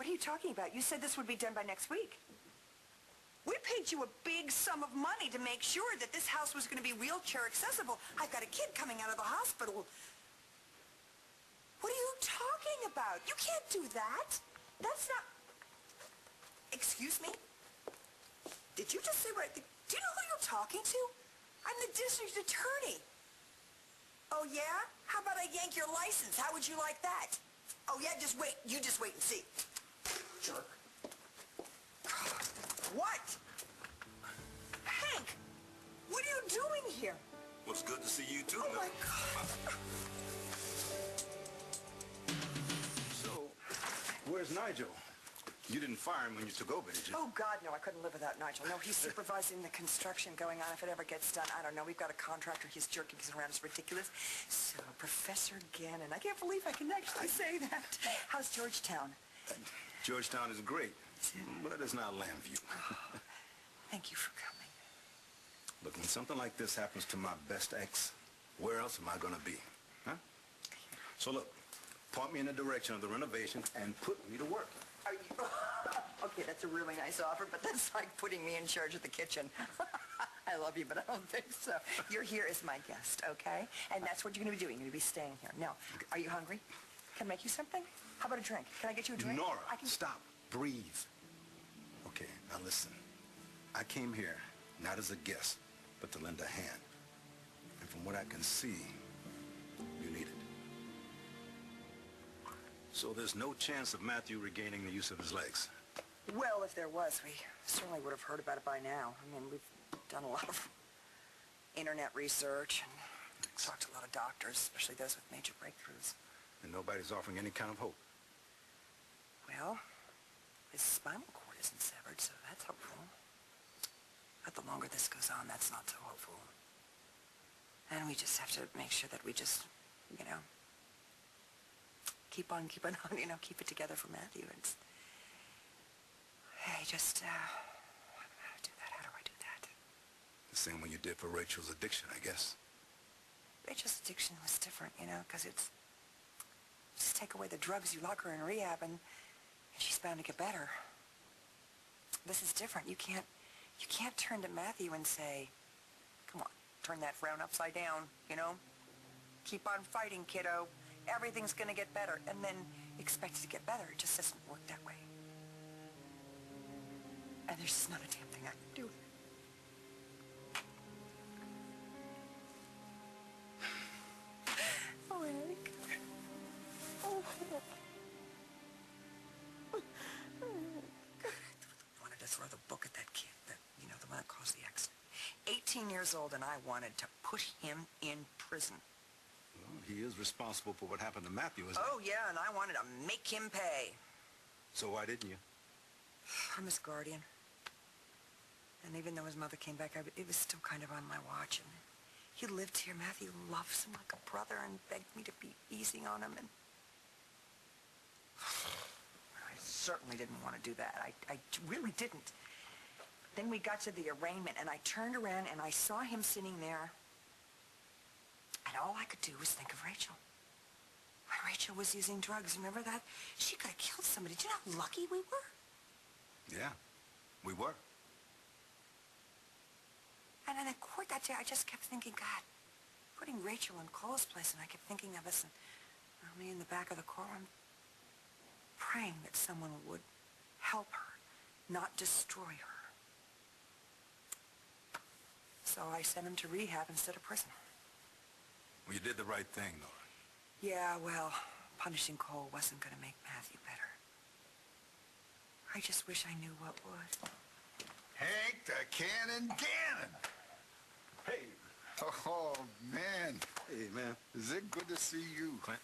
What are you talking about? You said this would be done by next week. We paid you a big sum of money to make sure that this house was going to be wheelchair accessible. I've got a kid coming out of the hospital. What are you talking about? You can't do that. That's not... Excuse me? Did you just say what? Do you know who you're talking to? I'm the district attorney. Oh, yeah? How about I yank your license? How would you like that? Oh, yeah? Just wait. You just wait and see. Jerk. What? Hank! What are you doing here? Well, it's good to see you, too. Oh, my God. So, where's Nigel? You didn't fire him when you took over, did you? Oh, God, no. I couldn't live without Nigel. No, he's supervising the construction going on. If it ever gets done, I don't know. We've got a contractor. He's jerking us around. It's ridiculous. So, Professor Gannon. I can't believe I can actually say that. How's Georgetown? Georgetown is great, but it's not Lambview. Thank you for coming. Look, when something like this happens to my best ex, where else am I going to be? Huh? So, look, point me in the direction of the renovation and put me to work. Are you... Okay, that's a really nice offer, but that's like putting me in charge of the kitchen. I love you, but I don't think so. You're here as my guest, okay? And that's what you're going to be doing. You're going to be staying here. Now, are you hungry? Can I make you something? How about a drink? Can I get you a drink? Nora, stop. Breathe. Okay, now listen. I came here not as a guest, but to lend a hand. And from what I can see, you need it. So there's no chance of Matthew regaining the use of his legs? Well, if there was, we certainly would have heard about it by now. I mean, we've done a lot of internet research and talked to a lot of doctors, especially those with major breakthroughs. And nobody's offering any kind of hope? Well, his spinal cord isn't severed, so that's hopeful. But the longer this goes on, that's not so hopeful. And we just have to make sure that we just, you know, keep on keeping on, you know, keep it together for Matthew. It's, hey, just, how do I do that? How do I do that? The same way you did for Rachel's addiction, I guess. Rachel's addiction was different, you know, because it's, just take away the drugs, you lock her in rehab, and she's bound to get better. This is different. You can't turn to Matthew and say, come on, turn that frown upside down, you know? Keep on fighting, kiddo. Everything's going to get better, and then expect it to get better. It just doesn't work that way. And there's just not a damn thing I can do. Oh, Eric. Oh, I wanted to throw the book at that kid, you know, the one that caused the accident. 18 years old, and I wanted to put him in prison. Well, he is responsible for what happened to Matthew, isn't he? Oh, yeah, and I wanted to make him pay. So why didn't you? I'm his guardian. And even though his mother came back, it was still kind of on my watch. And he lived here. Matthew loves him like a brother and begged me to be easy on him. And I certainly didn't want to do that. I really didn't. Then we got to the arraignment, and I turned around, and I saw him sitting there. And all I could do was think of Rachel. When Rachel was using drugs, remember that? She could have killed somebody. Do you know how lucky we were? Yeah, we were. And in the court that day, I just kept thinking, God, putting Rachel in Cole's place, and I kept thinking of us and me in the back of the courtroom, praying that someone would help her, not destroy her. So I sent him to rehab instead of prison. Well, you did the right thing, Nora. Yeah, well, punishing Cole wasn't going to make Matthew better. I just wish I knew what would. Hank the Cannon Gannon. Hey. Oh, man. Hey, man. Is it good to see you? Clint.